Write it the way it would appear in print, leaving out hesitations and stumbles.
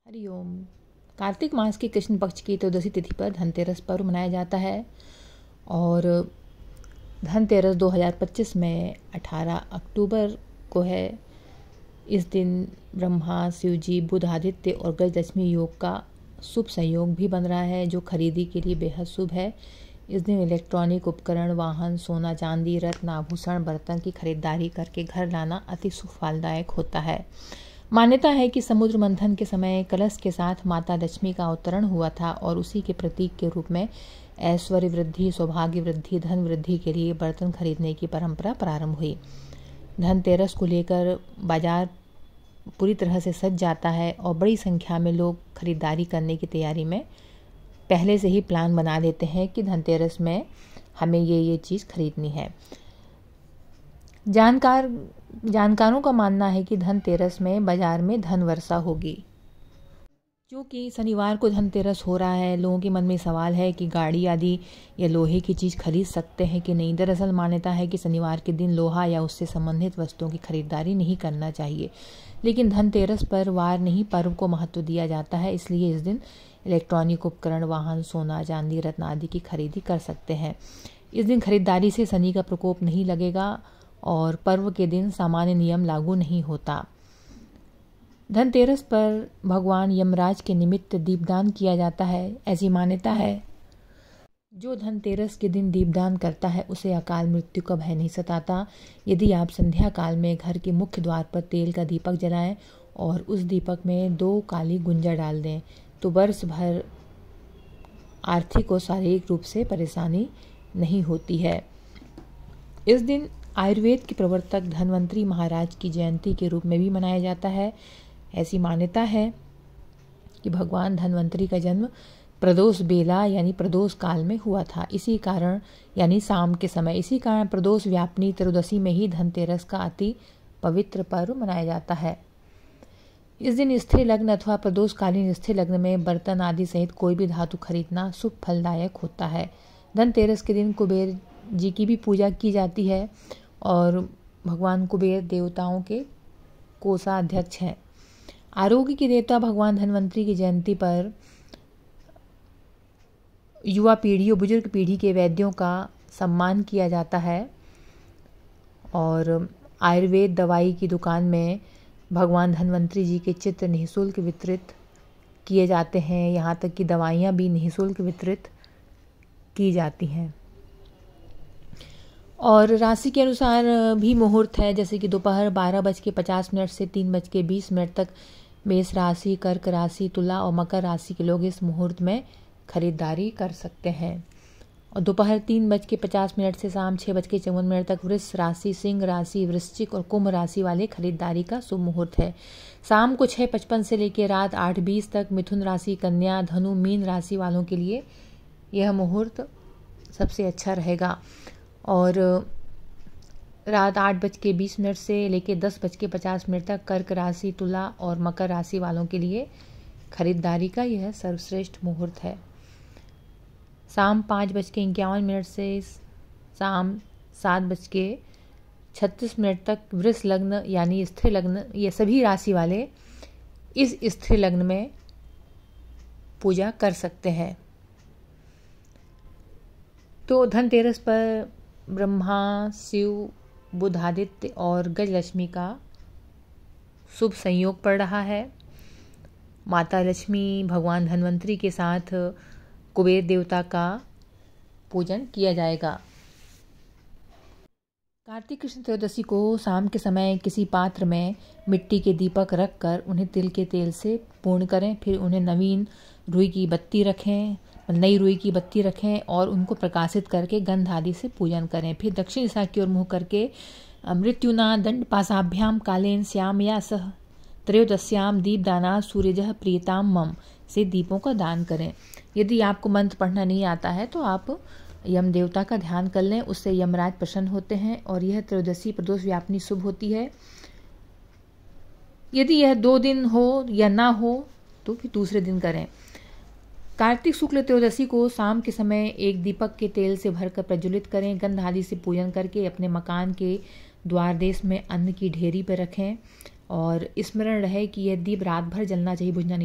हरिओम। कार्तिक मास की कृष्ण पक्ष की त्रयोदशी तिथि पर धनतेरस पर्व मनाया जाता है और धनतेरस 2025 में 18 अक्टूबर को है। इस दिन ब्रह्मा, शिव जी, बुध, आदित्य और गजलक्ष्मी योग का शुभ संयोग भी बन रहा है, जो खरीदी के लिए बेहद शुभ है। इस दिन इलेक्ट्रॉनिक उपकरण, वाहन, सोना चांदी, रत्न, आभूषण, बर्तन की खरीदारी करके घर लाना अति शुभ फलदायक होता है। मान्यता है कि समुद्र मंथन के समय कलश के साथ माता लक्ष्मी का अवतरण हुआ था और उसी के प्रतीक के रूप में ऐश्वर्य वृद्धि, सौभाग्य वृद्धि, धन वृद्धि के लिए बर्तन खरीदने की परंपरा प्रारंभ हुई। धनतेरस को लेकर बाजार पूरी तरह से सज जाता है और बड़ी संख्या में लोग खरीदारी करने की तैयारी में पहले से ही प्लान बना लेते हैं कि धनतेरस में हमें ये चीज़ खरीदनी है। जानकारों का मानना है कि धनतेरस में बाजार में धन वर्षा होगी। क्योंकि शनिवार को धनतेरस हो रहा है, लोगों के मन में सवाल है कि गाड़ी आदि या लोहे की चीज़ खरीद सकते हैं कि नहीं। दरअसल मान्यता है कि शनिवार के दिन लोहा या उससे संबंधित वस्तुओं की खरीदारी नहीं करना चाहिए, लेकिन धनतेरस पर वार नहीं, पर्व को महत्व दिया जाता है। इसलिए इस दिन इलेक्ट्रॉनिक उपकरण, वाहन, सोना चांदी, रत्न आदि की खरीदी कर सकते हैं। इस दिन खरीदारी से शनि का प्रकोप नहीं लगेगा और पर्व के दिन सामान्य नियम लागू नहीं होता। धनतेरस पर भगवान यमराज के निमित्त दीपदान किया जाता है। ऐसी मान्यता है जो धनतेरस के दिन दीपदान करता है उसे अकाल मृत्यु का भय नहीं सताता। यदि आप संध्या काल में घर के मुख्य द्वार पर तेल का दीपक जलाएं और उस दीपक में 2 काली गुंजा डाल दें तो वर्ष भर आर्थिक और शारीरिक रूप से परेशानी नहीं होती है। इस दिन आयुर्वेद के प्रवर्तक धन्वंतरी महाराज की जयंती के रूप में भी मनाया जाता है। ऐसी मान्यता है कि भगवान धन्वंतरी का जन्म प्रदोष बेला यानी प्रदोष काल में हुआ था। इसी कारण यानी शाम के समय, इसी कारण प्रदोष व्यापनी त्रयोदशी में ही धनतेरस का अति पवित्र पर्व मनाया जाता है। इस दिन स्थिर लग्न अथवा प्रदोषकालीन स्थिर लग्न में बर्तन आदि सहित कोई भी धातु खरीदना शुभ फलदायक होता है। धनतेरस के दिन कुबेर जी की भी पूजा की जाती है और भगवान कुबेर देवताओं के कोषाध्यक्ष हैं। आरोग्य के देवता भगवान धन्वंतरी की जयंती पर युवा पीढ़ी और बुजुर्ग पीढ़ी के वैद्यों का सम्मान किया जाता है और आयुर्वेद दवाई की दुकान में भगवान धन्वंतरी जी के चित्र निःशुल्क वितरित किए जाते हैं। यहाँ तक कि दवाइयाँ भी निःशुल्क वितरित की जाती हैं। और राशि के अनुसार भी मुहूर्त है, जैसे कि दोपहर 12:50 से 3:20 तक मेष राशि, कर्क राशि, तुला और मकर राशि के लोग इस मुहूर्त में खरीदारी कर सकते हैं। और दोपहर 3:50 से शाम 6:54 तक वृष राशि, सिंह राशि, वृश्चिक और कुंभ राशि वाले खरीदारी का शुभ मुहूर्त है। शाम को 6:55 से लेकर रात 8:20 तक मिथुन राशि, कन्या, धनु, मीन राशि वालों के लिए यह मुहूर्त सबसे अच्छा रहेगा। और रात 8:20 से लेकर 10:50 तक कर्क राशि, तुला और मकर राशि वालों के लिए खरीदारी का यह सर्वश्रेष्ठ मुहूर्त है। शाम 5:51 से शाम 7:36 तक वृष लग्न यानी स्थिर लग्न, ये सभी राशि वाले इस स्थिर लग्न में पूजा कर सकते हैं। तो धनतेरस पर ब्रह्मा, शिव, बुध, आदित्य और गजलक्ष्मी का शुभ संयोग पड़ रहा है। माता लक्ष्मी, भगवान धन्वंतरी के साथ कुबेर देवता का पूजन किया जाएगा। कार्तिक कृष्ण त्रयोदशी को शाम के समय किसी पात्र में मिट्टी के दीपक रखकर उन्हें तिल के तेल से पूर्ण करें। फिर उन्हें नई रुई की बत्ती रखें और उनको प्रकाशित करके गंध आदि से पूजन करें। फिर दक्षिण दिशा की ओर मुँह करके मृत्युना दंड पाशाभ्याम कालेन श्याम या सह त्रयोदश्याम दीपदाना सूर्यजः प्रियताम मम से दीपों का दान करें। यदि आपको मंत्र पढ़ना नहीं आता है तो आप यम देवता का ध्यान कर लें, उससे यमराज प्रसन्न होते हैं और यह त्रयोदशी प्रदोष व्यापनी शुभ होती है। यदि यह 2 दिन हो या ना हो तो फिर दूसरे दिन करें। कार्तिक शुक्ल त्रयोदशी को शाम के समय एक दीपक के तेल से भरकर प्रज्वलित करें। गंध आदि से पूजन करके अपने मकान के द्वार देश में अन्न की ढेरी पर रखें और स्मरण रहे कि यह दीप रात भर जलना चाहिए, बुझना नहीं।